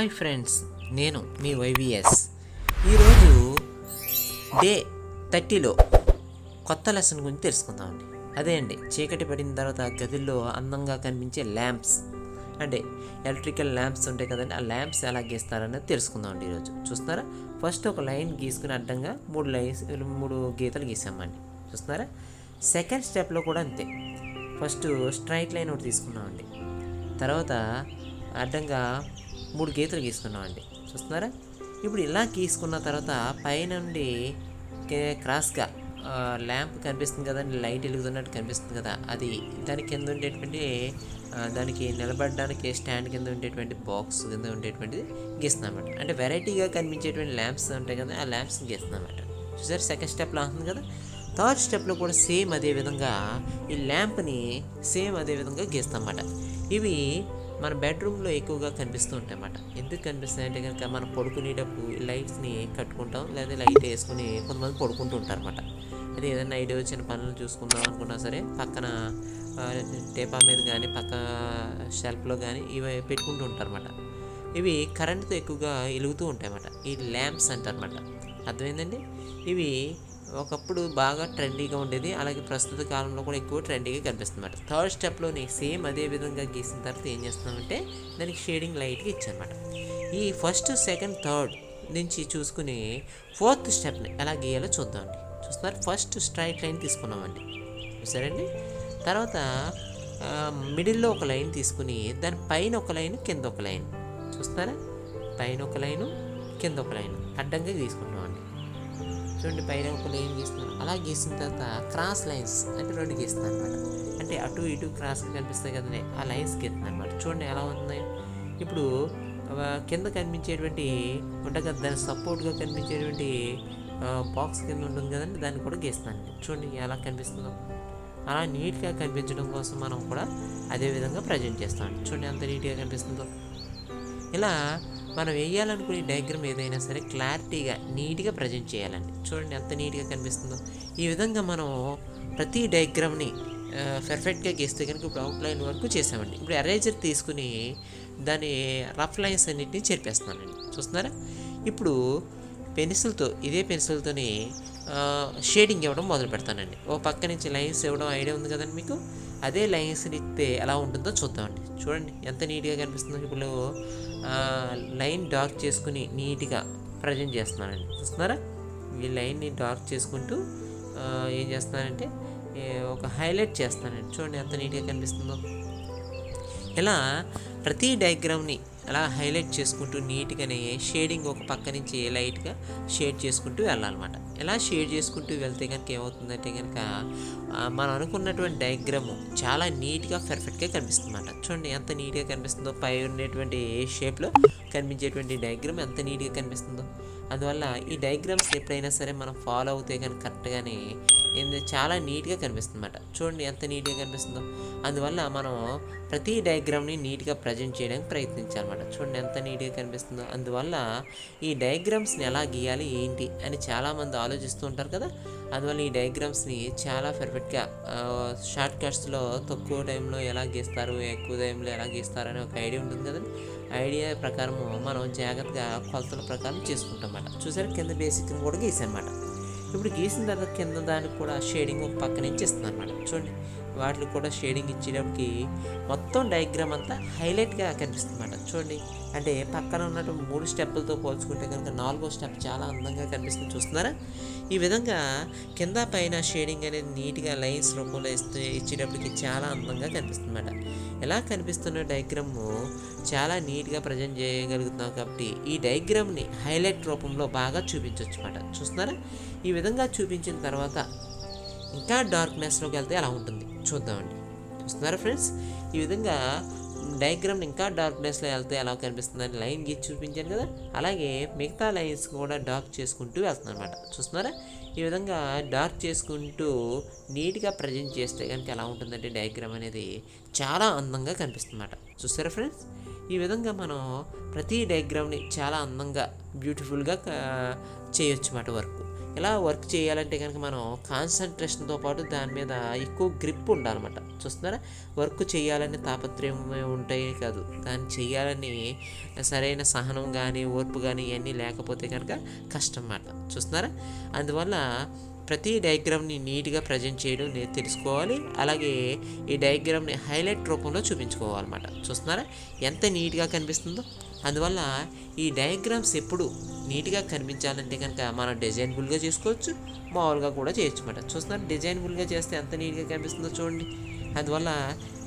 Hi friends, నేను మీ YVS. ఈరోజు day 30లో కొత్త లెసన్ గురించి తెలుసుకుందామండి. అదే అండి, చీకటి పడిన తర్వాత గదుల్లో అందంగా కనిపించే ల్యాంప్స్, అంటే ఎలక్ట్రికల్ ల్యాంప్స్ ఉంటాయి కదండి, ఆ ల్యాంప్స్ ఎలా గీస్తారనేది తెలుసుకుందామండి. ఈరోజు చూస్తున్నారా, ఫస్ట్ ఒక లైన్ గీసుకుని అడ్డంగా మూడు గీతలు గీసామండి. చూస్తున్నారా, సెకండ్ స్టెప్లో కూడా అంతే. ఫస్ట్ స్ట్రైట్ లైన్ ఒకటి తీసుకున్నామండి, తర్వాత అడ్డంగా 3 గీతలు గీసుకున్నామండి. చూస్తున్నారా, ఇప్పుడు ఇలా గీసుకున్న తర్వాత పైనుండి క్రాస్గా ల్యాంప్ కనిపిస్తుంది కదండి, లైట్ వెలుగుతున్నట్టు కనిపిస్తుంది కదా, అది దాని కింద ఉండేటువంటి దానికి నిలబడడానికి స్టాండ్ కింద ఉండేటువంటి బాక్స్ కింద ఉండేటువంటిది గీస్తున్నామన్నమాట. అంటే వెరైటీగా కనిపించేటువంటి ల్యాంప్స్ ఉంటాయి కదా, ఆ ల్యాంప్స్ గీస్తున్నామన్నమాట. చూసారు, సెకండ్ స్టెప్లో అవుతుంది కదా. థర్డ్ స్టెప్లో కూడా సేమ్ అదే విధంగా ఈ ల్యాంప్ని సేమ్ అదే విధంగా గీస్తామన్నమాట. ఇవి మన బెడ్రూమ్లో ఎక్కువగా కనిపిస్తూ ఉంటాయి అన్నమాట. ఎందుకు కనిపిస్తాయంటే కనుక మనం పడుకునేటప్పుడు లైట్స్ని కట్టుకుంటాం, లేదా లైట్ వేసుకుని కొంతమంది పడుకుంటూ ఉంటారు అన్నమాట. అది ఏదైనా నైట్ వచ్చిన పనులు చూసుకుందాం అనుకున్నా సరే పక్కన టేపా మీద కానీ పక్క షెల్ఫ్లో కానీ ఇవి పెట్టుకుంటూ ఉంటారు అన్నమాట. ఇవి కరెంటుతో ఎక్కువగా వెలుగుతూ ఉంటాయి అన్నమాట. ఈ ల్యాంప్స్ అంటారు అన్నమాట. అర్థమైందండి. ఇవి ఒకప్పుడు బాగా ట్రెండీగా ఉండేది, అలాగే ప్రస్తుత కాలంలో కూడా ఎక్కువ ట్రెండీగా కనిపిస్తుంది అన్నమాట. థర్డ్ స్టెప్లోని సేమ్ అదే విధంగా గీసిన తర్వాత ఏం చేస్తున్నామంటే దానికి షేడింగ్ లైట్గా ఇచ్చానమాట. ఈ ఫస్ట్ సెకండ్ థర్డ్ నుంచి చూసుకుని ఫోర్త్ స్టెప్ని ఎలా గీయాలో చూద్దామండి. చూస్తున్నారు, ఫస్ట్ స్ట్రైట్ లైన్ తీసుకున్నామండి. చూసారండి, తర్వాత మిడిల్లో ఒక లైన్ తీసుకుని దాని పైన ఒక లైన్ కింద ఒక లైన్, చూస్తారా, పైన ఒక లైను కింద ఒక లైన్ అడ్డంగా తీసుకుంటామండి. చూడండి, పైన ఒక లైన్ గీస్తున్నాను. అలా గీసిన తర్వాత క్రాస్ లైన్స్ అంటే 2 గీస్తున్నాను అనమాట. అంటే అటు ఇటు క్రాస్గా కనిపిస్తాయి కదండి, ఆ లైన్స్ గీస్తున్నాను అనమాట. చూడండి ఎలా ఉన్నాయి. ఇప్పుడు కింద కనిపించేటువంటి ఉంటుంది కదా, దాని సపోర్ట్గా కనిపించేటువంటి బాక్స్ కింద ఉంటుంది కదండి, దాన్ని కూడా గీస్తున్నాను. చూడండి ఎలా కనిపిస్తుందో. అలా నీట్గా కనిపించడం కోసం మనం కూడా అదే విధంగా ప్రజెంట్ చేస్తామండి. చూడండి ఎంత నీట్గా కనిపిస్తుందో. ఇలా మనం వేయాలనుకునే డయాగ్రామ్ ఏదైనా సరే క్లారిటీగా నీట్గా ప్రజెంట్ చేయాలండి. చూడండి ఎంత నీట్గా కనిపిస్తుందో. ఈ విధంగా మనం ప్రతి డయాగ్రామ్ని పర్ఫెక్ట్గా గీస్తే కనుక ఇప్పుడు అవుట్లైన్ వరకు చేసామండి. ఇప్పుడు ఎరేజర్ తీసుకుని దాని రఫ్ లైన్స్ అన్నింటినీ చెరిపేస్తున్నానండి. చూస్తున్నారా, ఇప్పుడు ఇదే పెన్సిల్తోని షేడింగ్ ఇవ్వడం మొదలు పెడతానండి. ఓ పక్క నుంచి లైన్స్ ఇవ్వడం ఐడియా ఉంది కదండి మీకు. అదే లైన్స్ని ఇస్తే ఎలా ఉంటుందో చూద్దామండి. చూడండి ఎంత నీట్గా కనిపిస్తుందో. ఇప్పుడు లైన్ డార్క్ చేసుకుని నీట్గా ప్రజెంట్ చేస్తున్నానండి. చూస్తున్నారా, ఈ లైన్ని డార్క్ చేసుకుంటూ ఏం చేస్తున్నానంటే ఒక హైలైట్ చేస్తానండి. చూడండి ఎంత నీట్గా కనిపిస్తుందో. ఇలా ప్రతి డయాగ్రామ్ని అలా హైలైట్ చేసుకుంటూ నీట్గానే షేడింగ్ ఒక పక్క నుంచి లైట్గా షేడ్ చేసుకుంటూ వెళ్ళాలన్నమాట. ఇలా షేడ్ చేసుకుంటూ వెళ్తే కనుక ఏమవుతుందంటే కనుక మనం అనుకున్నటువంటి డయాగ్రామ్ చాలా నీట్గా పర్ఫెక్ట్గా కనిపిస్తుంది అన్నమాట. చూడండి ఎంత నీట్గా కనిపిస్తుందో. పై ఉండేటువంటి షేప్లో కనిపించేటువంటి డయాగ్రామ్ ఎంత నీట్గా కనిపిస్తుందో. అందువల్ల ఈ డయాగ్రామ్స్ ఎప్పుడైనా సరే మనం ఫాలో అవుతే కనుక కరెక్ట్గానే చాలా నీట్గా కనిపిస్తుంది అన్నమాట. చూడండి ఎంత నీట్గా కనిపిస్తుందో. అందువల్ల మనం ప్రతి డయాగ్రామ్ని నీట్గా ప్రజెంట్ చేయడానికి ప్రయత్నించాలన్నమాట. చూడండి ఎంత నీట్గా కనిపిస్తుందో. అందువల్ల ఈ డయాగ్రామ్స్ని ఎలా గీయాలి ఏంటి అని చాలామంది ఆలోచిస్తూ ఉంటారు కదా. అందువల్ల ఈ డయాగ్రామ్స్ని చాలా పర్ఫెక్ట్గా షార్ట్ కట్స్లో తక్కువ టైంలో ఎలా గీస్తారు, ఎక్కువ టైంలో ఎలా గీస్తారు అనే ఒక ఐడియా ఉంటుంది కదండి. ఐడియా ప్రకారము మనం జాగ్రత్తగా కొలతల ప్రకారం చేసుకుంటాం అన్నమాట. చూసారు, కింద బేసిక్ని కూడా గీసానమాట. ఇప్పుడు గీసిన తర్వాత కింద దానికి కూడా షేడింగ్ ఒక పక్క నుంచి ఇస్తున్నాను అనమాట. చూడండి, వాటికి కూడా షేడింగ్ ఇచ్చేటప్పటికి మొత్తం డయాగ్రామ్ అంతా హైలైట్గా కనిపిస్తుంది అన్నమాట. చూడండి, అంటే పక్కన ఉన్నట్టు 3 స్టెప్పులతో పోల్చుకుంటే కనుక 4వ స్టెప్ చాలా అందంగా కనిపిస్తుంది. చూస్తున్నారా, ఈ విధంగా కింద పైన షేడింగ్ అనేది నీట్గా లైన్స్ రూపంలో ఇచ్చేటప్పటికి చాలా అందంగా కనిపిస్తుంది అన్నమాట. ఎలా కనిపిస్తున్న డయాగ్రామ్ చాలా నీట్గా ప్రజెంట్ చేయగలుగుతున్నాం కాబట్టి ఈ డయాగ్రామ్ని హైలైట్ రూపంలో బాగా చూపించవచ్చు అన్నమాట. చూస్తున్నారా, ఈ విధంగా చూపించిన తర్వాత ఇంకా డార్క్నెస్లోకి వెళ్తే ఎలా ఉంటుంది చూద్దామండి. చూస్తున్నారా ఫ్రెండ్స్, ఈ విధంగా డయాగ్రామ్ని ఇంకా డార్క్నెస్లో వెళ్తే ఎలా కనిపిస్తుందని లైన్ గీసి చూపించాను కదా, అలాగే మిగతా లైన్స్ కూడా డార్క్ చేసుకుంటూ వెళ్తున్నాను అనమాట. చూస్తున్నారా, ఈ విధంగా డార్క్ చేసుకుంటూ నీట్గా ప్రజెంట్ చేస్తే కనుక ఎలా ఉంటుందంటే డయాగ్రామ్ అనేది చాలా అందంగా కనిపిస్తుంది అన్నమాట. చూస్తారా ఫ్రెండ్స్, ఈ విధంగా మనం ప్రతి డయాగ్రామ్ని చాలా అందంగా బ్యూటిఫుల్గా చేయొచ్చు అన్నమాట వర్క్. ఇలా వర్క్ చేయాలంటే కనుక మనం కాన్సన్ట్రేషన్తో పాటు దాని మీద ఎక్కువ గ్రిప్ ఉండాలన్నమాట. చూస్తున్నారా, వర్క్ చేయాలని తాపత్రయం ఉంటాయి కాదు, దాన్ని చేయాలని సరైన సహనం కానీ ఓర్పు కానీ ఇవన్నీ లేకపోతే కనుక కష్టం అన్నమాట. చూస్తున్నారా, అందువల్ల ప్రతి డయాగ్రామ్ని నీట్గా ప్రజెంట్ చేయడం నేను తెలుసుకోవాలి. అలాగే ఈ డయాగ్రామ్ని హైలైట్ రూపంలో చూపించుకోవాలన్నమాట. చూస్తున్నారా ఎంత నీట్గా కనిపిస్తుందో. అందువల్ల ఈ డయాగ్రామ్స్ ఎప్పుడు నీట్గా కనిపించాలంటే కనుక మనం డిజైనబుల్గా చేసుకోవచ్చు, మామూలుగా కూడా చేయొచ్చు అన్నమాట. చూస్తున్నారు, డిజైనబుల్గా చేస్తే ఎంత నీట్గా కనిపిస్తుందో చూడండి. అందువల్ల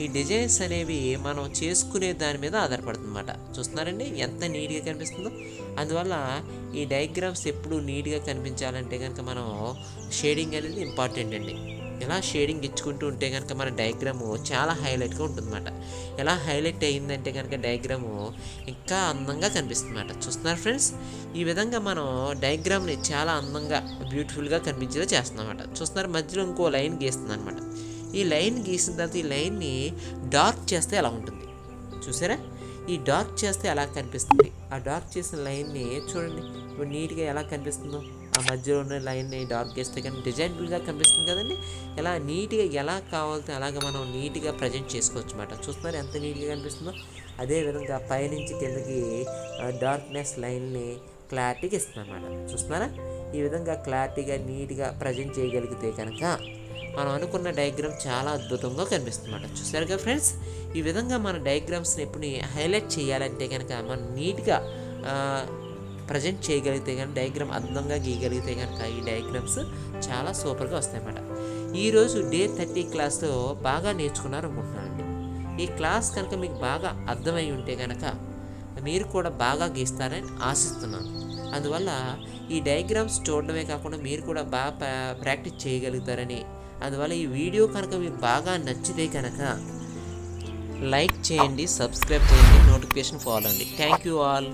ఈ డిజైన్స్ అనేవి మనం చేసుకునే దాని మీద ఆధారపడుతుంది అన్నమాట. చూస్తున్నారండి ఎంత నీట్గా కనిపిస్తుందో. అందువల్ల ఈ డయాగ్రామ్స్ ఎప్పుడు నీట్గా కనిపించాలంటే కనుక మనం షేడింగ్ అనేది ఇంపార్టెంట్ అండి. ఇలా షేడింగ్ ఇచ్చుకుంటూ ఉంటే కనుక మన డయాగ్రాము చాలా హైలైట్గా ఉంటుందన్నమాట. ఎలా హైలైట్ అయ్యిందంటే కనుక డయాగ్రాము ఇంకా అందంగా కనిపిస్తుంది అన్నమాట. చూస్తున్నారు ఫ్రెండ్స్, ఈ విధంగా మనం డయాగ్రామ్ని చాలా అందంగా బ్యూటిఫుల్గా కనిపించేలా చేస్తున్నాం అన్నమాట. చూస్తున్నారు, మధ్యలో ఇంకో లైన్ గీస్తుంది అనమాట. ఈ లైన్ గీసిన తర్వాత ఈ లైన్ని డార్క్ చేస్తే ఎలా ఉంటుంది చూసారా. ఈ డార్క్ చేస్తే ఎలా కనిపిస్తుంది, ఆ డార్క్ చేసిన లైన్ని చూడండి ఇప్పుడు నీట్గా ఎలా కనిపిస్తుందో. ఆ మధ్యలో ఉన్న లైన్ని డార్క్ చేస్తే కానీ డిజైనబుల్గా కనిపిస్తుంది కదండి. ఇలా నీట్గా ఎలా కావాలితే అలాగ మనం నీట్గా ప్రజెంట్ చేసుకోవచ్చు అన్నమాట. చూస్తున్నారు ఎంత నీట్గా కనిపిస్తుందో. అదేవిధంగా పైనుంచి కిందకి డార్క్నెస్ లైన్ని క్లారిటీగా ఇస్తుంది అన్నమాట. చూస్తున్నారా, ఈ విధంగా క్లారిటీగా నీట్గా ప్రజెంట్ చేయగలిగితే కనుక మనం అనుకున్న డయాగ్రామ్ చాలా అద్భుతంగా కనిపిస్తుంది అన్నమాట. చూసారుగా ఫ్రెండ్స్, ఈ విధంగా మన డయాగ్రామ్స్ని ఎప్పుడు హైలైట్ చేయాలంటే కనుక మనం నీట్గా ప్రజెంట్ చేయగలిగితే కానీ డయాగ్రామ్ అందంగా గీయగలిగితే కనుక ఈ డయాగ్రామ్స్ చాలా సూపర్గా వస్తాయన్నమాట. ఈరోజు Day-30 క్లాస్లో బాగా నేర్చుకున్నారు అనుకుంటున్నానండి. ఈ క్లాస్ కనుక మీకు బాగా అర్థమై ఉంటే కనుక మీరు కూడా బాగా గీస్తారని ఆశిస్తున్నాను. అందువల్ల ఈ డయాగ్రామ్స్ చూడడమే కాకుండా మీరు కూడా బాగా ప్రాక్టీస్ చేయగలుగుతారని, అందువల్ల ఈ వీడియో కనుక మీకు బాగా నచ్చితే కనుక లైక్ చేయండి, సబ్స్క్రైబ్ చేయండి, నోటిఫికేషన్ ఫాలో అండి. Thank you all.